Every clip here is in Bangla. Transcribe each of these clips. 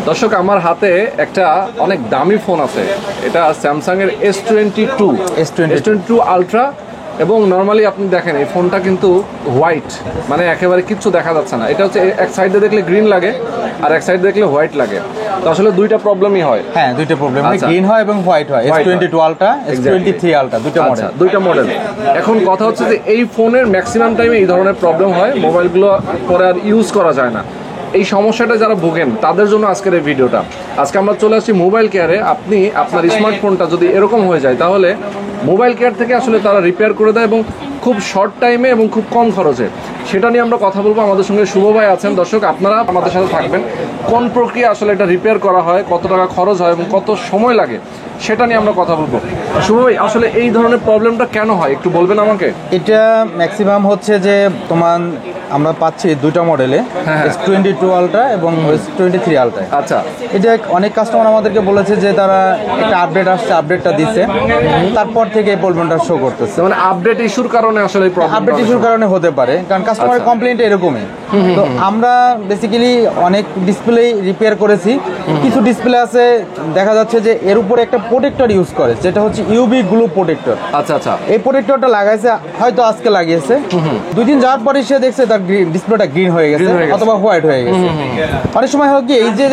দর্শক আমার হাতে একটা অনেক দামি ফোন আছে, এটা স্যামসাং এর S22 আলট্রা এবং নর্মালি আপনি দেখেন এই ফোনটা কিন্তু হোয়াইট, মানে একেবারে কিচ্ছু দেখা যাচ্ছে না। এটা হচ্ছে এক সাইডে দেখলে গ্রিন লাগে আর এক সাইডে দেখলে হোয়াইট লাগে। তো আসলে দুইটা প্রবলেমই হয়। হ্যাঁ, দুইটা প্রবলেম হয়, গ্রিন হয় এবং হোয়াইট হয়। S22 আলট্রা, S23 আলট্রা দুইটা মডেল। এখন কথা হচ্ছে যে এই ফোনের ম্যাক্সিমাম টাইমে এই ধরনের প্রবলেম হয়, মোবাইলগুলো পরে আর ইউজ করা যায় না। এই সমস্যাটা যারা ভোগেন তাদের জন্য আজকের এই ভিডিওটা। আজকে আমরা চলে আসছি মোবাইল কেয়ারে। আপনি আপনার স্মার্টফোনটা যদি এরকম হয়ে যায় তাহলে মোবাইল কেয়ার থেকে আসলে তারা রিপেয়ার করে দেয় এবং খুব শর্ট টাইমে এবং খুব কম খরচে। সেটা নিয়ে আমরা কথা বলবো। আমাদের সঙ্গে শুভ ভাই আছেন। দর্শক আপনারা আমাদের সাথে থাকবেন, কোন প্রক্রিয়া আসলে এটা রিপেয়ার করা হয়, কত টাকা খরচ হয় এবং কত সময় লাগে সেটা নিয়ে আমরা কথা বলবো। শুভ ভাই, আসলে এই ধরনের প্রবলেমটা কেন হয় একটু বলবেন আমাকে? এটা ম্যাক্সিমাম হচ্ছে যে তোমার আমরা পাচ্ছি দুইটা মডেলে, S22 আলট্রা এবং S23 আলট্রা। আচ্ছা, এটা অনেক কাস্টমার আমাদেরকে বলেছে যে তারা একটা আপডেট আসছে, আপডেটটা দিচ্ছে, তারপর থেকে এই প্রবলেমটা শো করতেছে। মানে আপডেট ইস্যুর কারণে আসলে আপডেট ইস্যুর কারণে হতে পারে, কারণ কাস্টমারের কমপ্লেইনটা এরকমই। তো আমরা বেসিক্যালি অনেক ডিসপ্লে রিপেয়ার করেছি। কিছু ডিসপ্লে আছে দেখা যাচ্ছে যে এর উপরে একটা প্রোটেক্টর ইউজ করে, যেটা হচ্ছে ইউভি গ্লু প্রোটেক্টর। আচ্ছা আচ্ছা, এই প্রোটেক্টরটা লাগাইছে, হয়তো আজকে লাগিয়েছে, দুই দিন যাওয়ার পরে সে দেখছে তার ডিসপ্লেটা গ্রিন হয়ে গেছে অথবা হোয়াইট হয়ে গেছে। অনেক সময় হয় কি, এই যে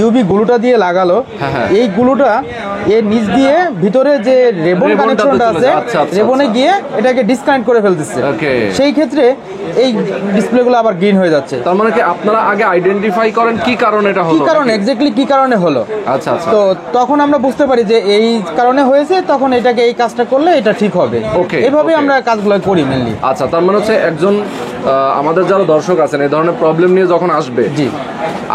ইউভি গ্লুটা দিয়ে লাগালো, এই গ্লুটা এর নিচ দিয়ে ভিতরে যে রেবন কানেকশনটা আছে, রেবনে গিয়ে এটাকে ডিসকানেক্ট করে ফেলতেছে। সেই ক্ষেত্রে এই ডিসপ্লেগুলো আবার গ্রিন হয়ে যাচ্ছে। তার মানে কি আপনারা আগে আইডেন্টিফাই করেন কি কারণে এটা হলো, কি কারণে এক্স্যাক্টলি কি কারণে হলো। আচ্ছা আচ্ছা, তো তখন আমরা বুঝতে পারি যে এই কারণে হয়েছে, তখন এটাকে এই কাজটা করলে এটা ঠিক হবে। এইভাবে আমরা কাজগুলো করি মেনলি। আচ্ছা, তার মানে হচ্ছে একজন আমাদের যারা দর্শক আছেন এই ধরনের প্রবলেম নিয়ে যখন আসবে, জি,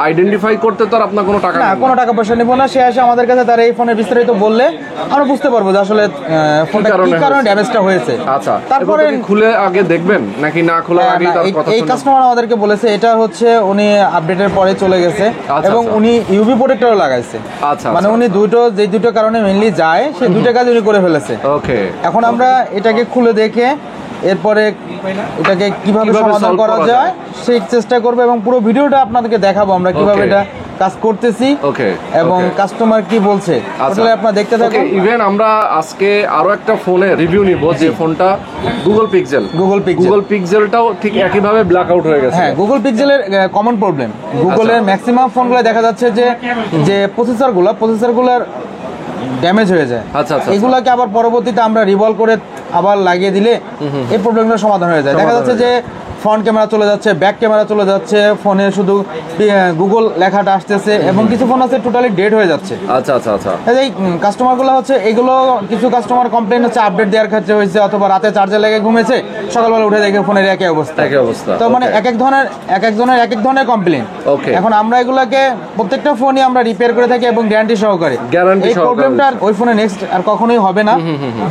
আইডেন্টিফাই করতে তো আর আপনার কোনো টাকা না, কোনো টাকা পয়সা নেব না। সে আসে আমাদের কাছে, তার এই ফোনের বিস্তারিত বললে আমরা বুঝতে পারবো যে আসলে ফোনটা কি কারণে ড্যামেজটা হয়েছে। আচ্ছা, তারপরে খুলে আগে দেখবেন নাকি না খোলা আগে তার কথা? এই কাস্টমার আমাদেরকে বলেছে এটা হচ্ছে উনি আপডেটের পরে চলে গেছে এবং উনি ইউভি প্রোটেক্টরও লাগাইছে। আচ্ছা, মানে উনি যে দুটো কারণে মেইনলি যায়, সেই দুটো কাজ উনি করে ফেলেছে। ওকে, এখন আমরা এটাকে খুলে দেখে এরপরে এটাকে কিভাবে সমাধান করা যায় সেই চেষ্টা করবো এবং পুরো ভিডিওটা আপনাদেরকে দেখাবো আমরা কিভাবে এটা কাজ করতেছি এবং কাস্টমার কি বলছে আসলে আপনারা দেখতে থাকুন। ইভেন আমরা আজকে আরো একটা ফোনের রিভিউ নিব, যে ফোনটা গুগল পিক্সেলটাও ঠিক একই ভাবে ব্ল্যাক আউট হয়ে গেছে। হ্যাঁ, গুগল পিক্সেলের কমন প্রবলেম। গুগলের ম্যাক্সিমাম ফোনগুলো দেখা যাচ্ছে যে প্রসেসরগুলোর ড্যামেজ হয়ে যায়। আচ্ছা আচ্ছা, এগুলাকে আবার পরবর্তীতে আমরা রিভলভ করে আবার লাগিয়ে দিলে এই প্রবলেমগুলো সমাধান হয়ে যায়। দেখা যাচ্ছে যে ফ্রন্ট ক্যামেরা চলে যাচ্ছে, ব্যাক ক্যামেরা চলে যাচ্ছে, ফোনে শুধু গুগল লেখাটা আসতেছে এবং কিছু ফোন আছে টোটালি ডেড হয়ে যাচ্ছে। আচ্ছা আচ্ছা আচ্ছা, এই কাস্টমারগুলো হচ্ছে এগুলো, কিছু কাস্টমার কমপ্লেইন হচ্ছে আপডেট দেওয়ার ক্ষেত্রে হয়েছে, অথবা রাতে চার্জার লেগে ঘুমেছে, সকালবেলা উঠে দেখে ফোনের একই অবস্থা। তো মানে এক এক ধরনের কমপ্লেইন। এখন আমরা এগুলাকে প্রত্যেকটা ফোনই আমরা রিপেয়ার করে থাকি এবং গ্যারান্টি সহকারে। এই প্রবলেমটা ওই ফোনে নেক্সট আর কখনোই হবে না।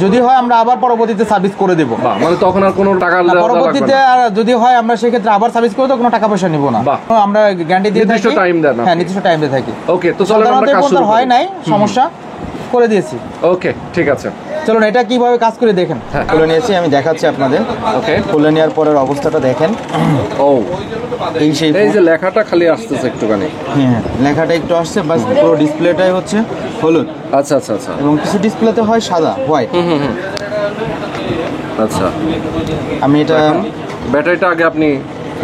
যদি হয় আমরা আবার পরবর্তীতে সার্ভিস করে দেবো, মানে তখন আর কোনো টাকা পরবর্তীতে আর যদি হয় আমরা সেক্ষেত্রে আবার সার্ভিস করে দেবো, কোনো টাকা পয়সা নিব না। আমরা গ্যারান্টি দিয়ে থাকি, হ্যাঁ, নির্দিষ্ট টাইম দিয়ে থাকি। ওকে, তো চলো আমরা কাজ শুরু করি। হয় নাই সমস্যা করে দিয়েছি। ওকে, ঠিক আছে, চলুন এটা কিভাবে কাজ করে দেখেন। খুলে নিয়েছি, আমি দেখাচ্ছি আপনাদের। ওকে, খুলে নেওয়ার পরের অবস্থাটা দেখেন। এই যে লেখাটা খালি আসতেছে একটুখানি, হ্যাঁ, লেখাটা একটু আসছে, বাস পুরো ডিসপ্লেটাই হচ্ছে হলুদ। আচ্ছা আচ্ছা আচ্ছা, এবং কিছু ডিসপ্লেতে হয় সাদা, হোয়াইট। আচ্ছা, আমি এটা ব্যাটারিটা আগে আপনি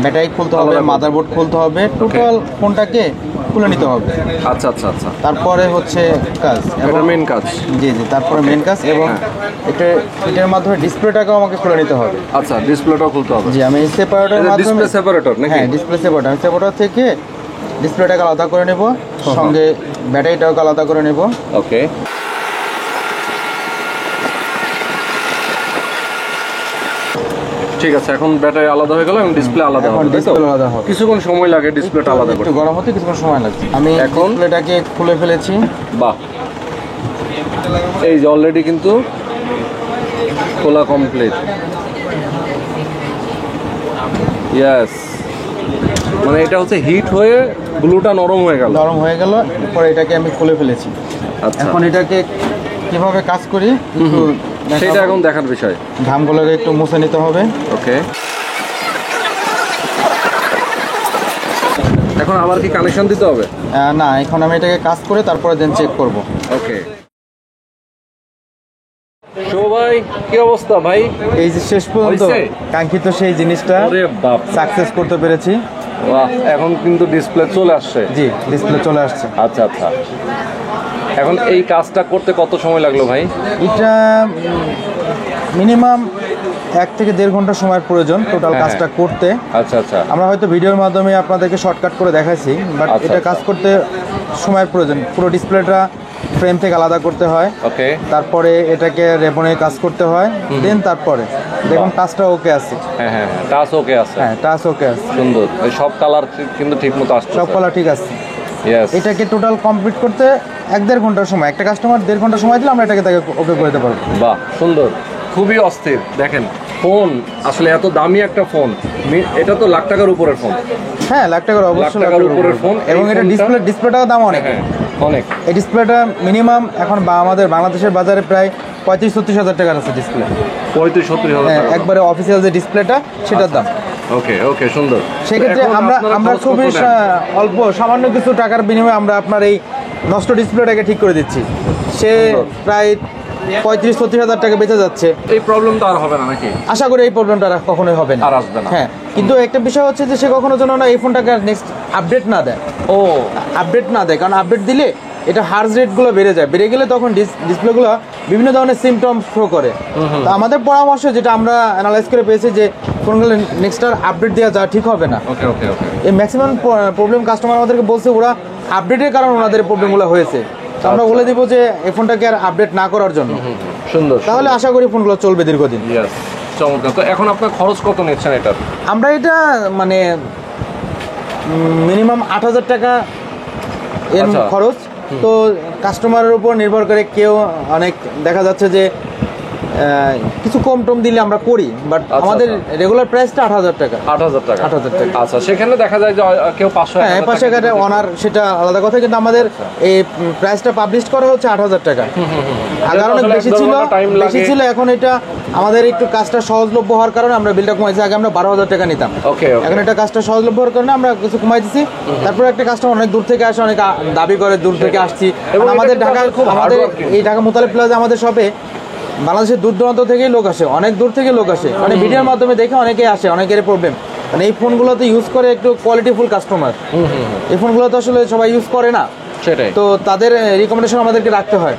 ব্যাটারি খুলতে হবে, মাদারবোর্ড খুলতে হবে, টোটাল ফোনটাকে খুলে নিতে হবে। আচ্ছা আচ্ছা আচ্ছা, তারপরে হচ্ছে কাজ, এটা মেইন কাজ। জি জি, তারপরে মেইন কাজ এবং এটার মাধ্যমে ডিসপ্লেটাকেও আমাকে খুলে নিতে হবে। আচ্ছা, ডিসপ্লেটাও খুলতে হবে। জি, আমি সেপারেটরের মাধ্যমে, ডিসপ্লে সেপারেটর নাকি? হ্যাঁ, ডিসপ্লে সেপারেটর। আমি সেপারেটর থেকে ডিসপ্লেটাকে আলাদা করে নেব, সঙ্গে ব্যাটারিটাকে আলাদা করে নেব। ওকে, ঠিক আছে, এখন ব্যাটারি আলাদা হয়ে গেল এবং ডিসপ্লে আলাদা হবে। ডিসপ্লে আলাদা হবে, কিছুক্ষণ সময় লাগে ডিসপ্লেটা আলাদা করতে, একটু গরম হতে কিছুক্ষণ সময় লাগছে। আমি এখন ডিসপ্লেটাকে খুলে ফেলেছি। বাহ, এই যে অলরেডি কিন্তু খোলা কমপ্লিট। ইয়েস, মানে এটা হচ্ছে হিট হয়ে গ্লুটা নরম হয়ে গেল। এরপরে এটাকে আমি খুলে ফেলেছি। আচ্ছা, এখন এটাকে কিভাবে কাজ করি সেটা এখন দেখার বিষয়। ঘামগুলোকে একটু মুছে নিতে হবে। ওকে, এখন আবার কি কানেকশন দিতে হবে? না, এখন আমি এটাকে কাজ করে তারপরে দেন চেক করব। ওকে। ভাই কি অবস্থা ভাই? এই যে শেষ পর্যন্ত কাঙ্ক্ষিত সেই জিনিসটা সাকসেস করতে পেরেছি। বাহ, এখন কিন্তু ডিসপ্লে চলে আসছে। জি, ডিসপ্লে চলে আসছে। আচ্ছা আচ্ছা, এখন এই কাজটা করতে কত সময় লাগলো ভাই? এটা মিনিমাম 1 থেকে 1.5 ঘন্টা সময়ের প্রয়োজন টোটাল কাজটা করতে। আচ্ছা আচ্ছা, আমরা হয়তো ভিডিওর মাধ্যমে আপনাদেরকে শর্টকাট করে দেখাইছি, বাট এটা কাজ করতে সময়ের প্রয়োজন। পুরো ডিসপ্লেটা ফ্রেম থেকে আলাদা করতে হয়, ওকে, তারপরে এটাকে রেবনে কাজ করতে হয়, দেন তারপরে দেখুন টাচটা ওকে আছে। হ্যাঁ হ্যাঁ, টাচ ওকে আছে। হ্যাঁ, টাচ ওকে আছে, সুন্দর। এই সব কালার কিন্তু ঠিকমতো আসছে, সব কালার ঠিক আছে। ইয়েস। এটাকে টোটাল কমপ্লিট করতে 1-1.5 ঘন্টার সময়, একটা কাস্টমার 1.5 ঘন্টা সময় দিলে আমরা এটাকে তাকে ওকে করে দিতে পারবো। বাহ, সুন্দর, খুবই অস্থির। দেখেন ফোন আসলে এত দামি একটা ফোন, এটা তো লাখ টাকার উপরের ফোন। হ্যাঁ, লাখ টাকার অবশ্যই লাখ টাকার উপরের ফোন, এবং এটা ডিসপ্লেটাও দাম অনেক। হ্যাঁ অনেক। এই ডিসপ্লেটা মিনিমাম এখন আমাদের বাংলাদেশের বাজারে প্রায় 35-36 হাজার টাকার আছে ডিসপ্লে। 35-40 হাজার? হ্যাঁ, একবারে অফিসিয়াল যে ডিসপ্লেটা সেটার দাম। ওকে ওকে, সুন্দর। সেক্ষেত্রে আমরা খুবই অল্প সামান্য কিছু টাকার বিনিময়ে আমরা আপনার এই নষ্ট ডিসপ্লেটাকে ঠিক করে দিচ্ছি। সে প্রায় 35-36 হাজার টাকা বেঁচে যাচ্ছে। এই প্রবলেম তো আর হবে না নাকি? আশা করি এই প্রবলেমটা আর কখনোই হবে না, আর আসবে না। হ্যাঁ, কিন্তু একটা বিষয় হচ্ছে যে সে কখনো যেন না এই ফোনটাকে নেক্সট আপডেট না দেয়। আপডেট না দেয়, কারণ আপডেট দিলে এটা হার্জ রেটগুলো বেড়ে যায়, বেড়ে গেলে তখন ডিসপ্লেগুলো বিভিন্ন ধরনের সিমটম শো করে। তো আমাদের পরামর্শ যেটা আমরা অ্যানালাইজ করে পেয়েছি যে ফোনগুলো নেক্সট আর আপডেট দেওয়া যা ঠিক হবে না। ওকে ওকে ওকে। এই ম্যাক্সিমাম প্রবলেম কাস্টমার আমাদেরকে বলছে ওরা আপডেটের কারণে ওনাদের প্রবলেমগুলো হয়েছে। তো আমরা বলে দিব যে এই ফোনটাকে আর আপডেট না করার জন্য। সুন্দর, তাহলে আশা করি ফোনগুলো চলবে দীর্ঘদিন। চমৎকার। তো এখন আপনার খরচ কত নিচ্ছেন এটার? আমরা এটা মানে মিনিমাম 8,000 টাকা এর খরচ। তো কাস্টমারের উপর নির্ভর করে, কেউ অনেক দেখা যাচ্ছে যে কিছু কম টম দিলে আমরা করি, বাট আমাদের রেগুলার প্রাইসটা 8,000 টাকা। 8,000 টাকা? 8,000 টাকা। আচ্ছা, সেখানে দেখা যায় যে কেউ 500 হ্যাঁ, 500 টাকা অনার, সেটা আলাদা কথা, কিন্তু আমাদের এই প্রাইসটা পাবলিশ করা হচ্ছে 8,000 টাকা। আগে অনেক বেশি ছিল, এখন এটা আমাদের একটু কাজটা সহজলভ্য হওয়ার কারণে আমরা বিলটা কমাইছি। আগে আমরা 12,000 টাকা নিতাম, এখন এটা কাজটা সহজলভ্য হওয়ার কারণে আমরা কিছু কমাই দিচ্ছি। তারপরে একটা কাস্টমার অনেক দূর থেকে আসে, অনেক দাবি করে দূর থেকে আসছি। আমাদের এই ঢাকা মুতালিব প্লাজা আমাদের শপে বাংলাদেশের দূর দূরান্ত থেকেই লোক আসে, অনেক দূর থেকে লোক আসে, মানে ভিডিওর মাধ্যমে দেখে অনেকেই আসে, অনেকের প্রবলেম মানে এই ফোনগুলোতে ইউজ করে একটু কোয়ালিটিফুল কাস্টমার। এই ফোনগুলো তো আসলে সবাই ইউজ করে না, সেটাই তো তাদের রিকমেন্ডেশন আমাদেরকে রাখতে হয়।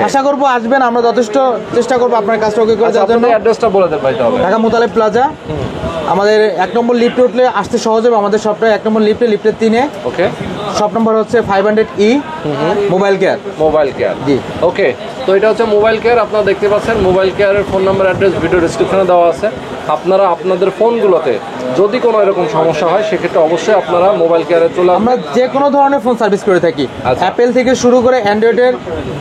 আশা করবো আসবেন, আমরা যথেষ্ট চেষ্টা করবো আপনার কাজটা ওকে করে দেওয়ার জন্য। অ্যাড্রেসটা বলে দেন ভাই তাহলে। ঢাকা মুতালিব প্লাজা, আমাদের 1 নম্বর লিফটে উঠলে আসতে সহজ হবে। আমাদের শপটা 1 নম্বর লিফটের 3-এ। ওকে, শপ নম্বর হচ্ছে 500E mobile care. Mobile care, জি। ওকে, তো এটা হচ্ছে মোবাইল কেয়ার, আপনারা দেখতে পাচ্ছেন। মোবাইল কেয়ারের ফোন নাম্বার, অ্যাড্রেস ভিডিও ডেসক্রিপশনে দেওয়া আছে। আপনারা আপনাদের ফোনগুলোতে যদি কোনো এরকম সমস্যা হয় সেক্ষেত্রে অবশ্যই আপনারা মোবাইল কেয়ারে চলে আসবেন। আমরা যে কোনো ধরনের ফোন সার্ভিস করে থাকি, অ্যাপেল থেকে শুরু করে অ্যান্ড্রয়েডের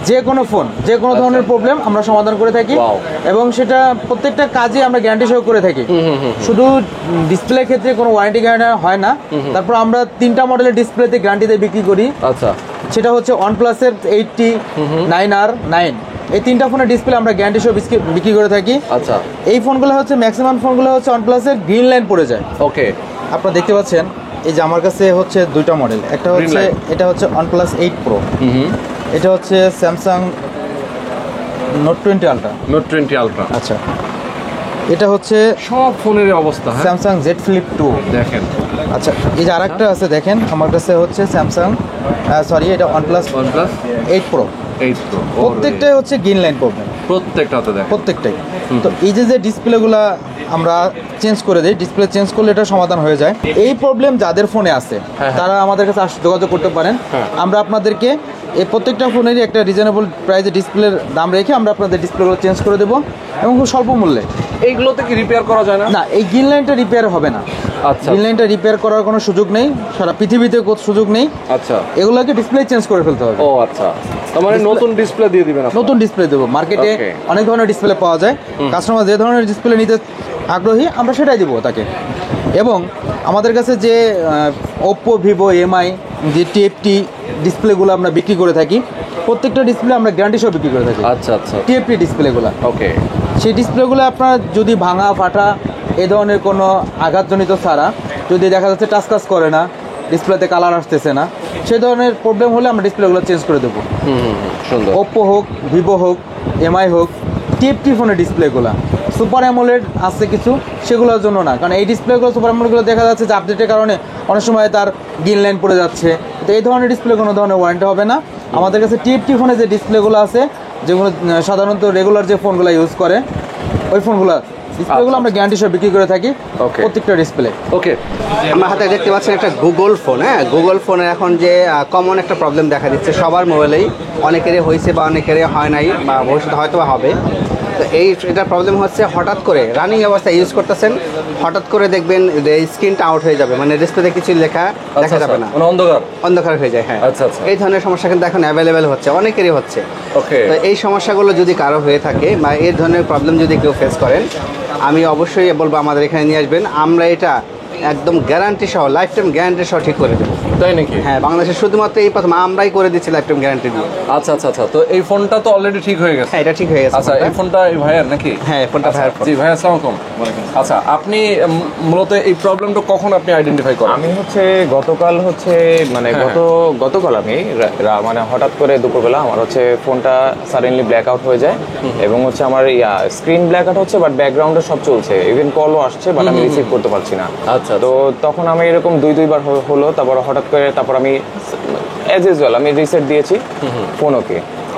যে কোনো ফোন, যে কোনো ধরনের প্রবলেম আমরা সমাধান করে থাকি, এবং সেটা প্রত্যেকটা কাজে আমরা গ্যারান্টি সহ করে থাকি। শুধু ডিসপ্লে ক্ষেত্রে কোনো ওয়ারেন্টি গ্যারান্টি হয় না। তারপর আমরা 3টা মডেলের ডিসপ্লেতে গ্যারান্টিতে বিক্রি করি। আচ্ছা, সেটা হচ্ছে OnePlus-এর 80, 9R, 9, এই 3টা ফোনের ডিসপ্লে আমরা গ্যারান্টি সহ বিক্রি করে থাকি। আচ্ছা, এই ফোনগুলো হচ্ছে ম্যাক্সিমাম ফোনগুলো হচ্ছে OnePlus-এর গ্রিন লাইন পড়ে যায়। ওকে, আপনারা দেখতে পাচ্ছেন এই যে আমার কাছে হচ্ছে 2টা মডেল। একটা হচ্ছে এটা হচ্ছে OnePlus 8 Pro, এটা হচ্ছে Samsung Note 20 Ultra। Note 20 Ultra, আচ্ছা, এটা হচ্ছে সব ফোনের অবস্থা। Samsung Z Flip 2 দেখেন। আচ্ছা, এই যে আরেকটা আছে দেখেন, আমার কাছে হচ্ছে Samsung এটা OnePlus 8 Pro। প্রত্যেকটাই হচ্ছে গ্রিন লাইন প্রবলেম, প্রত্যেকটাতে দেখেন, প্রত্যেকটাই। তো এই যে ডিসপ্লেগুলো আমরা চেঞ্জ করে দিই, ডিসপ্লে চেঞ্জ করলে এটা সমাধান হয়ে যায়। এই প্রবলেম যাদের ফোনে আছে তারা আমাদের কাছে যোগাযোগ করতে পারেন। আমরা আপনাদেরকে এই প্রত্যেকটা ফোনেরই একটা রিজনেবল প্রাইসে ডিসপ্লের দাম রেখে আমরা আপনাদের ডিসপ্লেগুলো চেঞ্জ করে দেবো, এবং খুব স্বল্প মূল্যে। এইগুলোতে কি রিপেয়ার করা যায় না? না, এই গ্রিন লাইনটা রিপেয়ার হবে না। আচ্ছা, গ্রিন লাইনটা রিপেয়ার করার কোনো সুযোগ নেই, সারা পৃথিবীতে কোনো সুযোগ নেই। আচ্ছা, এগুলোকে ডিসপ্লে চেঞ্জ করে ফেলতে হবে। ও আচ্ছা, তার মানে নতুন ডিসপ্লে দিয়ে দিবেন? নতুন ডিসপ্লে দেবো। মার্কেটে অনেক ধরনের ডিসপ্লে পাওয়া যায়, কাস্টমার যে ধরনের ডিসপ্লে নিতে আগ্রহী আমরা সেটাই দেবো তাকে। এবং আমাদের কাছে যে Oppo, Vivo, MI যে TFT ডিসপ্লেগুলো আমরা বিক্রি করে থাকি, প্রত্যেকটা ডিসপ্লে আমরা গ্যারান্টি সহ বিক্রি করে থাকি। আচ্ছা আচ্ছা, TFT ডিসপ্লেগুলো, ওকে, সেই ডিসপ্লেগুলো আপনার যদি ভাঙা ফাটা এ ধরনের কোনো আঘাতজনিত ছাড়া, যদি দেখা যাচ্ছে টাচ কাজ করে না, ডিসপ্লেতে কালার আসতেছে না, সেই ধরনের প্রবলেম হলে আমরা ডিসপ্লেগুলো চেঞ্জ করে দেবো। সুন্দর। ওপ্পো হোক, ভিভো হোক, এমআই হোক, টিএফটি ফোনের ডিসপ্লেগুলো সুপার অ্যামোলেড আছে কিছু, সেগুলোর জন্য না, কারণ এই ডিসপ্লেগুলো সুপার অ্যামোলেডগুলো দেখা যাচ্ছে যে আপডেটের কারণে অনেক সময় তার গ্রিন লাইন পড়ে যাচ্ছে, তো এই ধরনের ডিসপ্লে কোনো ধরনের ওয়ারেন্টি হবে না। আমাদের কাছে টিএফটি ফোনে যে ডিসপ্লেগুলো আছে, যেগুলো সাধারণত রেগুলার যে ফোনগুলো ইউজ করে ওই ফোনগুলো ডিসপ্লেগুলো আমরা গ্যারান্টি সহ বিক্রি করে থাকি, প্রত্যেকটা ডিসপ্লে। ওকে, আমার হাতে দেখতে পাচ্ছেন একটা গুগল ফোন। হ্যাঁ, গুগল ফোনের এখন যে কমন একটা প্রবলেম দেখা দিচ্ছে সবার মোবাইলেই, অনেকেরই হয়েছে বা অনেকেরই হয় নাই বা ভবিষ্যতে হয়তো বা হবে। তো এটা প্রবলেম হচ্ছে হঠাৎ করে রানিং অবস্থায় ইউজ করতেছেন, হঠাৎ করে দেখবেন স্ক্রিনটা আউট হয়ে যাবে, মানে ডিসপ্লেতে কিছু লেখা দেখা যাবে না, অন্ধকার হয়ে যায়। হ্যাঁ, এই ধরনের সমস্যা কিন্তু এখন অ্যাভেলেবেল হচ্ছে, অনেকেরই হচ্ছে। ওকে, তো এই সমস্যাগুলো যদি কারো হয়ে থাকে বা এই ধরনের প্রবলেম যদি কেউ ফেস করেন, আমি অবশ্যই বলবো আমাদের এখানে নিয়ে আসবেন, আমরা এটা একদম গ্যারান্টি সহ, লাইফ টাইম গ্যারান্টি সহ ঠিক করে দেবো। তাই নাকি? হ্যাঁ, বাংলাদেশে শুধুমাত্র এই প্রথম আমরাই করে দিচ্ছি লাইফ টাইম গ্যারান্টি দিয়ে। আচ্ছা আচ্ছা আচ্ছা, তো এই ফোনটা তো অলরেডি ঠিক হয়ে গেছে? হ্যাঁ, এটা ঠিক হয়ে গেছে। আচ্ছা, এই ফোনটা এই ভাইয়ের নাকি? হ্যাঁ, ফোনটা ভাইয়ের ফোন। জি ভাই, আসসালামু আলাইকুম। আচ্ছা, আপনি মূলত এই প্রবলেমটা কখন আপনি আইডেন্টিফাই করেন? আমি গতকাল মানে গতকাল আমি মানে হঠাৎ করে দুপুরবেলা আমার ফোনটা সাডেনলি ব্ল্যাক আউট হয়ে যায়, এবং আমার স্ক্রিন ব্ল্যাক আউট হচ্ছে, বাট ব্যাকগ্রাউন্ডে সব চলছে, ইভেন কলও আসছে, বাট আমি রিসিভ করতে পারছি না। আচ্ছা, তো তখন আমি এরকম দুইবার হলো, তারপর হঠাৎ করে আমি অ্যাজ ইউজুয়াল আমি রিসেট দিয়েছি ফোনকে।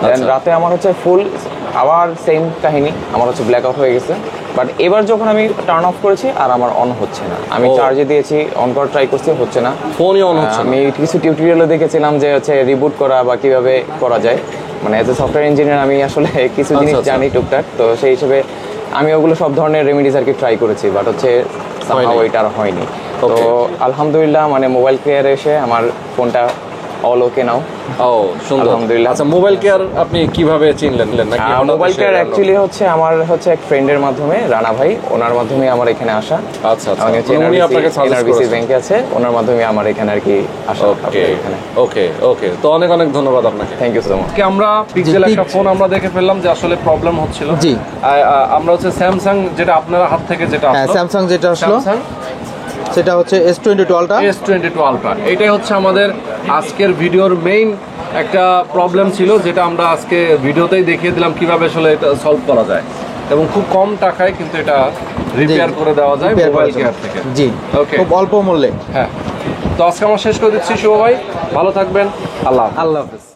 দেন রাতে আমার ফুল আবার সেম কাহিনী, আমার ব্ল্যাক আউট হয়ে গেছে। বাট এবার যখন আমি টার্ন অফ করেছি আর আমার অন হচ্ছে না, আমি চার্জে দিয়েছি, অন করার ট্রাই করছি, হচ্ছে না, ফোনই অন হচ্ছে না। আমি কিছু টিউটোরিয়ালও দেখেছিলাম যে রিবুট করা বা কিভাবে করা যায়, মানে এজ এ সফটওয়্যার ইঞ্জিনিয়ার আমি আসলে কিছু জিনিস জানি টুকটাক, তো সেই হিসেবে আমি ওগুলো সব ধরনের রেমেডিজ আর কি ট্রাই করেছি, বাট ওইটা আর হয়নি। তো আলহামদুলিল্লাহ, মানে মোবাইল কেয়ারে এসে আমার ফোনটা অল ওকে নাও। ও, সুন্দর, আলহামদুলিল্লাহ। আচ্ছা, মোবাইল কেয়ার আপনি কিভাবে চিনলেন? নাকি মোবাইল কেয়ার অ্যাকচুয়ালি আমার এক ফ্রেন্ডের মাধ্যমে, রানা ভাই, ওনার মাধ্যমে আমার এখানে আসা। আচ্ছা আচ্ছা, উনি আপনাকে সাজেস্ট করেছেন? ব্যাংকে আছে, ওনার মাধ্যমে আমার এখানে আর কি আসা। ওকে ওকে, তো অনেক অনেক ধন্যবাদ আপনাকে। Thank you so much. আমরা পিক্সেল একটা ফোন আমরা দেখে ফেললাম যে আসলে প্রবলেম হচ্ছিল। জি, আমরা স্যামসাং, যেটা আপনার হাত থেকে যেটা হ্যাঁ স্যামসাং যেটা আসলো সেটা S22 Ultra। S22 Ultra, এটাই আমাদের আজকের ভিডিওর মেইন একটা প্রবলেম ছিল, যেটা আমরা আজকে ভিডিওতেই দেখিয়ে দিলাম কিভাবে আসলে এটা সলভ করা যায়, এবং খুব কম টাকায় কিন্তু এটা রিপেয়ার করে দেওয়া যায় মোবাইল কেয়ার থেকে। জি, ওকে, খুব অল্প মূল্যে। হ্যাঁ, তো আজকে আমরা শেষ করে দিচ্ছি। শুভ ভাই, ভালো থাকবেন। আল্লাহ হাফেজ।